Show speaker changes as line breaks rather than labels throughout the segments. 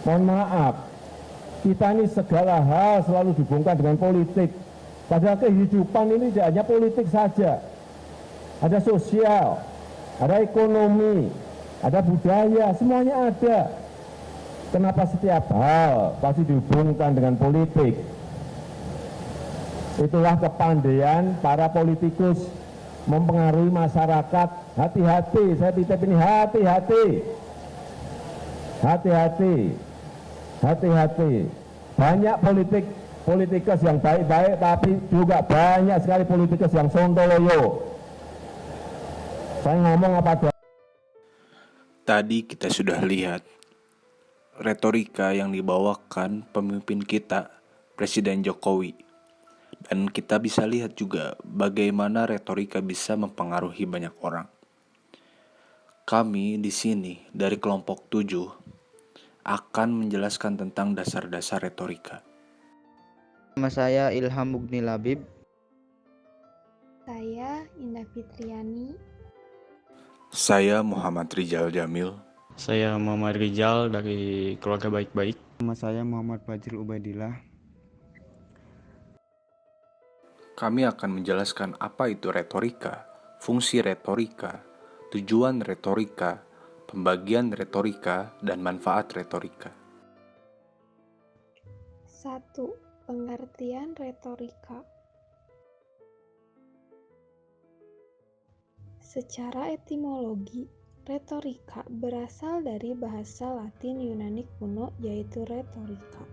Mohon maaf, kita ini segala hal selalu dibongkar dengan politik. Padahal kehidupan ini tidak hanya politik saja. Ada sosial, ada ekonomi, ada budaya, semuanya ada. Kenapa setiap hal pasti dihubungkan dengan politik? Itulah kepandaian para politikus mempengaruhi masyarakat. Hati-hati, saya titip ini hati-hati. Hati-hati. Hati-hati, banyak politikus yang baik-baik, tapi juga banyak sekali politikus yang sontoloyo. Saya ngomong apa adanya.
Tadi kita sudah lihat retorika yang dibawakan pemimpin kita, Presiden Jokowi. Dan kita bisa lihat juga bagaimana retorika bisa mempengaruhi banyak orang. Kami di sini dari kelompok 7 akan menjelaskan tentang dasar-dasar retorika.
Nama saya Ilham Mugni Labib.
Saya Indah Fitriani.
Saya Muhammad Rizal Jamil.
Saya Muhammad Rizal dari Keluarga Baik-Baik.
Nama saya Muhammad Fajrul Ubaidillah.
Kami akan menjelaskan apa itu retorika, fungsi retorika, tujuan retorika, pembagian retorika, dan manfaat retorika.
1. Pengertian retorika. Secara etimologi, retorika berasal dari bahasa Latin Yunani kuno yaitu retorika,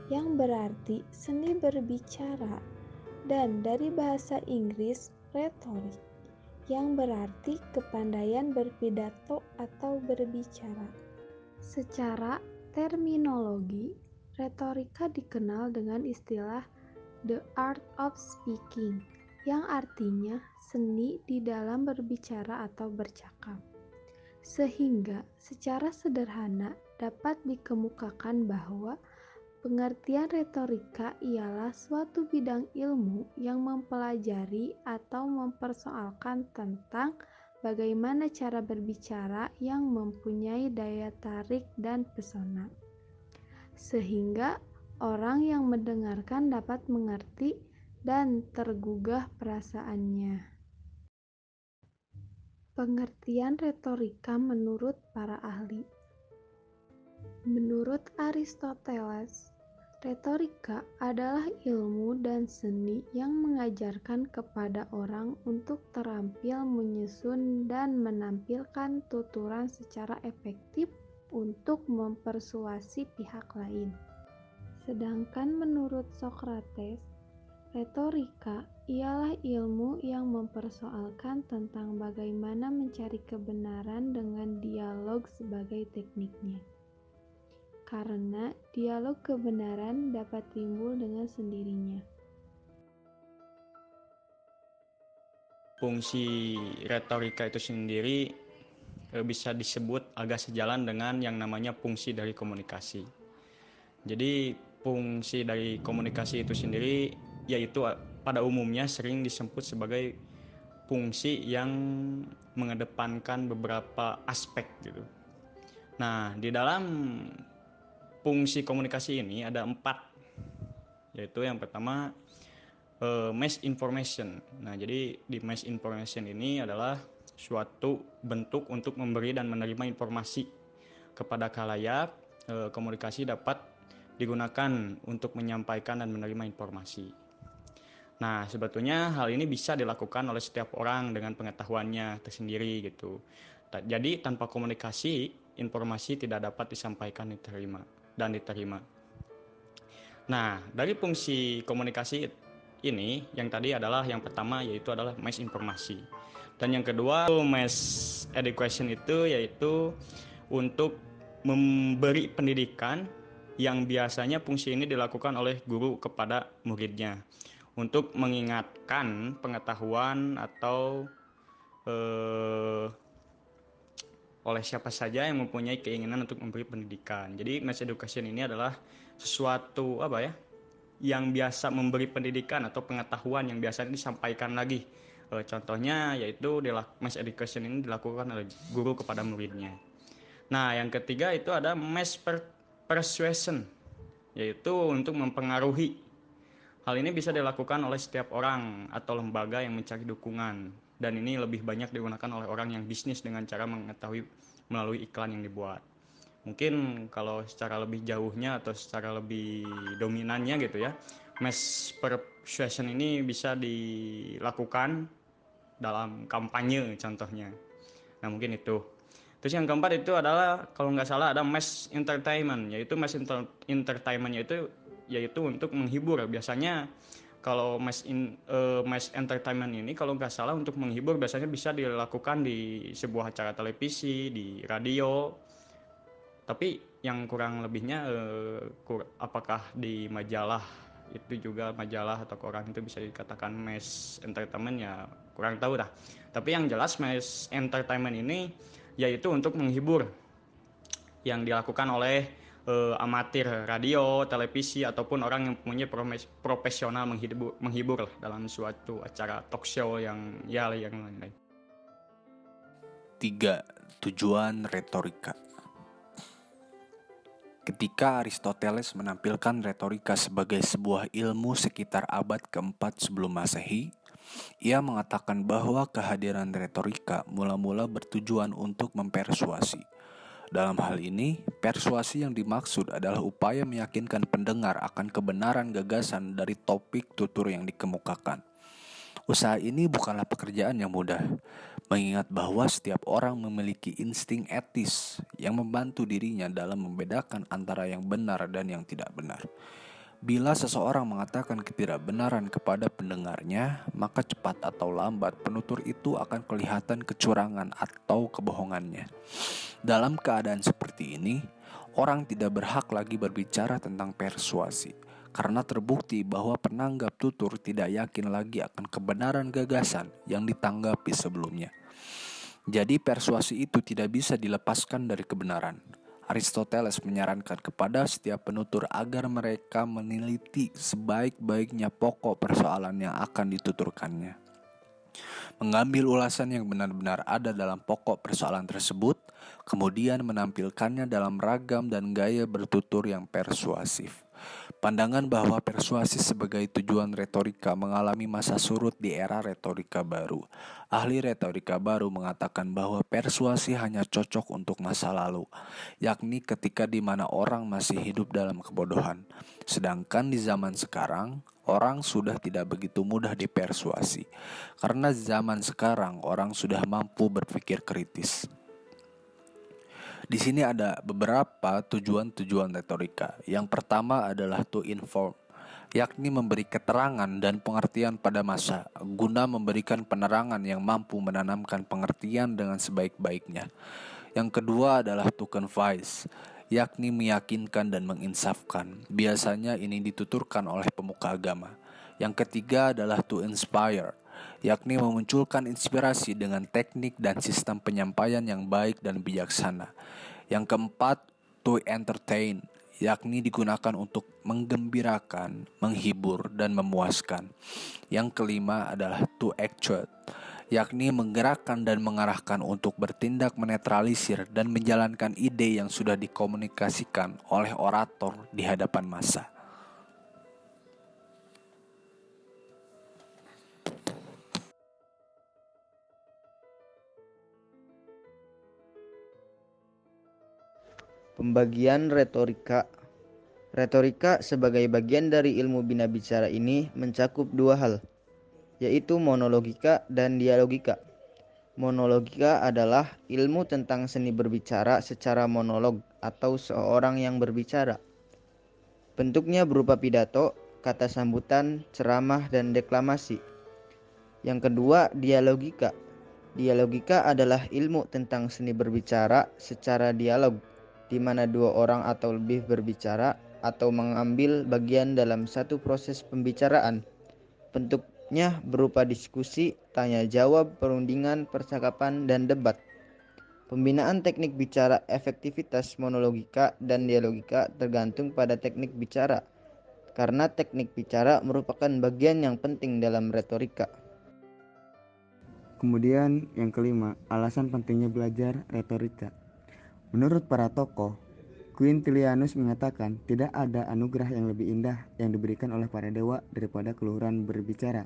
yang berarti seni berbicara, dan dari bahasa Inggris retorik, yang berarti kepandaian berpidato atau berbicara. Secara terminologi, retorika dikenal dengan istilah the art of speaking, yang artinya seni di dalam berbicara atau bercakap. Sehingga secara sederhana dapat dikemukakan bahwa pengertian retorika ialah suatu bidang ilmu yang mempelajari atau mempersoalkan tentang bagaimana cara berbicara yang mempunyai daya tarik dan pesona, sehingga orang yang mendengarkan dapat mengerti dan tergugah perasaannya. Pengertian retorika menurut para ahli. Menurut Aristoteles, retorika adalah ilmu dan seni yang mengajarkan kepada orang untuk terampil menyusun dan menampilkan tuturan secara efektif untuk mempersuasi pihak lain. Sedangkan menurut Socrates, retorika ialah ilmu yang mempersoalkan tentang bagaimana mencari kebenaran dengan dialog sebagai tekniknya. Karena dialog kebenaran dapat timbul dengan sendirinya.
Fungsi retorika itu sendiri bisa disebut agak sejalan dengan yang namanya fungsi dari komunikasi. Jadi fungsi dari komunikasi itu sendiri yaitu pada umumnya sering disebut sebagai fungsi yang mengedepankan beberapa aspek gitu. Nah, di dalam fungsi komunikasi ini ada 4, yaitu yang pertama mass information. Nah, jadi di mass information ini adalah suatu bentuk untuk memberi dan menerima informasi kepada khalayak. Komunikasi dapat digunakan untuk menyampaikan dan menerima informasi. Nah, sebetulnya hal ini bisa dilakukan oleh setiap orang dengan pengetahuannya tersendiri gitu. Jadi tanpa komunikasi, informasi tidak dapat disampaikan dan diterima. Nah, dari fungsi komunikasi ini yang tadi adalah yang pertama yaitu adalah mass informasi. Dan yang kedua mass education itu yaitu untuk memberi pendidikan yang biasanya fungsi ini dilakukan oleh guru kepada muridnya untuk mengingatkan pengetahuan atau oleh siapa saja yang mempunyai keinginan untuk memberi pendidikan. Jadi mass education ini adalah sesuatu yang biasa memberi pendidikan atau pengetahuan yang biasanya disampaikan lagi. Contohnya yaitu mass education ini dilakukan oleh guru kepada muridnya. Nah, yang ketiga itu ada mass persuasion, yaitu untuk mempengaruhi. Hal ini bisa dilakukan oleh setiap orang atau lembaga yang mencari dukungan, dan ini lebih banyak digunakan oleh orang yang bisnis dengan cara mengetahui melalui iklan yang dibuat. Mungkin kalau secara lebih jauhnya atau secara lebih dominannya gitu ya, mass persuasion ini bisa dilakukan dalam kampanye contohnya. Nah mungkin itu. Terus yang keempat itu adalah kalau nggak salah ada mass entertainment, yaitu entertainment yaitu untuk menghibur. Biasanya kalau mass entertainment ini kalau nggak salah untuk menghibur biasanya bisa dilakukan di sebuah acara televisi, di radio. Tapi yang kurang lebihnya apakah di majalah itu juga majalah atau koran itu bisa dikatakan mass entertainment ya kurang tahu dah. Tapi yang jelas mass entertainment ini yaitu untuk menghibur yang dilakukan oleh amatir radio, televisi ataupun orang yang punya profesional menghibur lah dalam suatu acara talk show yang lain-lain.
3. Tujuan retorika. Ketika Aristoteles menampilkan retorika sebagai sebuah ilmu sekitar abad keempat sebelum Masehi, ia mengatakan bahwa kehadiran retorika mula-mula bertujuan untuk mempersuasi. Dalam hal ini, persuasi yang dimaksud adalah upaya meyakinkan pendengar akan kebenaran gagasan dari topik tutur yang dikemukakan. Usaha ini bukanlah pekerjaan yang mudah, mengingat bahwa setiap orang memiliki insting etis yang membantu dirinya dalam membedakan antara yang benar dan yang tidak benar. Bila seseorang mengatakan ketidakbenaran kepada pendengarnya, maka cepat atau lambat penutur itu akan kelihatan kecurangan atau kebohongannya. Dalam keadaan seperti ini, orang tidak berhak lagi berbicara tentang persuasi, karena terbukti bahwa penanggap tutur tidak yakin lagi akan kebenaran gagasan yang ditanggapi sebelumnya. Jadi persuasi itu tidak bisa dilepaskan dari kebenaran. Aristoteles menyarankan kepada setiap penutur agar mereka meneliti sebaik-baiknya pokok persoalan yang akan dituturkannya. Mengambil ulasan yang benar-benar ada dalam pokok persoalan tersebut, kemudian menampilkannya dalam ragam dan gaya bertutur yang persuasif. Pandangan bahwa persuasi sebagai tujuan retorika mengalami masa surut di era retorika baru. Ahli retorika baru mengatakan bahwa persuasi hanya cocok untuk masa lalu, yakni ketika di mana orang masih hidup dalam kebodohan. Sedangkan di zaman sekarang, orang sudah tidak begitu mudah dipersuasi, karena zaman sekarang orang sudah mampu berpikir kritis. Di sini ada beberapa tujuan-tujuan retorika. Yang pertama adalah to inform, yakni memberi keterangan dan pengertian pada massa, guna memberikan penerangan yang mampu menanamkan pengertian dengan sebaik-baiknya. Yang kedua adalah to convince, yakni meyakinkan dan menginsafkan. Biasanya ini dituturkan oleh pemuka agama. Yang ketiga adalah to inspire, yakni memunculkan inspirasi dengan teknik dan sistem penyampaian yang baik dan bijaksana. Yang keempat, to entertain, yakni digunakan untuk menggembirakan, menghibur, dan memuaskan. Yang kelima adalah to actuate, yakni menggerakkan dan mengarahkan untuk bertindak menetralisir dan menjalankan ide yang sudah dikomunikasikan oleh orator di hadapan massa.
Pembagian retorika. Retorika sebagai bagian dari ilmu bina bicara ini mencakup dua hal, yaitu monologika dan dialogika. Monologika adalah ilmu tentang seni berbicara secara monolog atau seorang yang berbicara. Bentuknya berupa pidato, kata sambutan, ceramah, dan deklamasi. Yang kedua, dialogika. Dialogika adalah ilmu tentang seni berbicara secara dialog, di mana dua orang atau lebih berbicara atau mengambil bagian dalam satu proses pembicaraan. Bentuknya berupa diskusi, tanya jawab, perundingan, percakapan, dan debat. Pembinaan teknik bicara, efektivitas monologika dan dialogika tergantung pada teknik bicara, karena teknik bicara merupakan bagian yang penting dalam retorika.
Kemudian yang kelima, alasan pentingnya belajar retorika. Menurut para tokoh, Quintilianus mengatakan, tidak ada anugerah yang lebih indah yang diberikan oleh para dewa daripada keluhuran berbicara.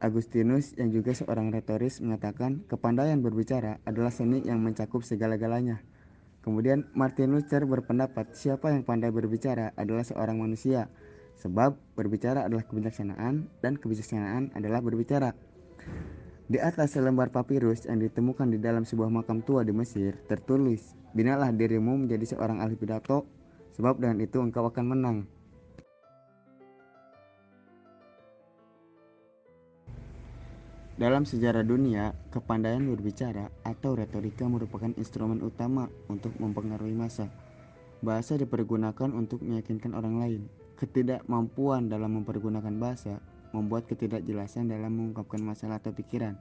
Agustinus yang juga seorang retoris mengatakan, kepandaian berbicara adalah seni yang mencakup segala-galanya. Kemudian Martin Luther berpendapat, siapa yang pandai berbicara adalah seorang manusia, sebab berbicara adalah kebijaksanaan dan kebijaksanaan adalah berbicara. Di atas selembar papirus yang ditemukan di dalam sebuah makam tua di Mesir tertulis, binalah dirimu menjadi seorang ahli pidato, sebab dengan itu engkau akan menang. Dalam sejarah dunia, kepandaian berbicara atau retorika merupakan instrumen utama untuk mempengaruhi massa. Bahasa dipergunakan untuk meyakinkan orang lain. Ketidakmampuan dalam mempergunakan bahasa membuat ketidakjelasan dalam mengungkapkan masalah atau pikiran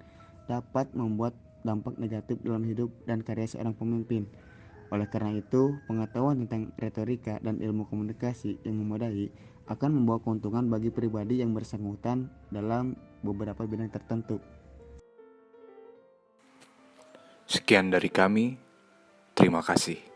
dapat membuat dampak negatif dalam hidup dan karya seorang pemimpin. Oleh karena itu, pengetahuan tentang retorika dan ilmu komunikasi yang memadai akan membawa keuntungan bagi pribadi yang bersangkutan dalam beberapa bidang tertentu.
Sekian dari kami, terima kasih.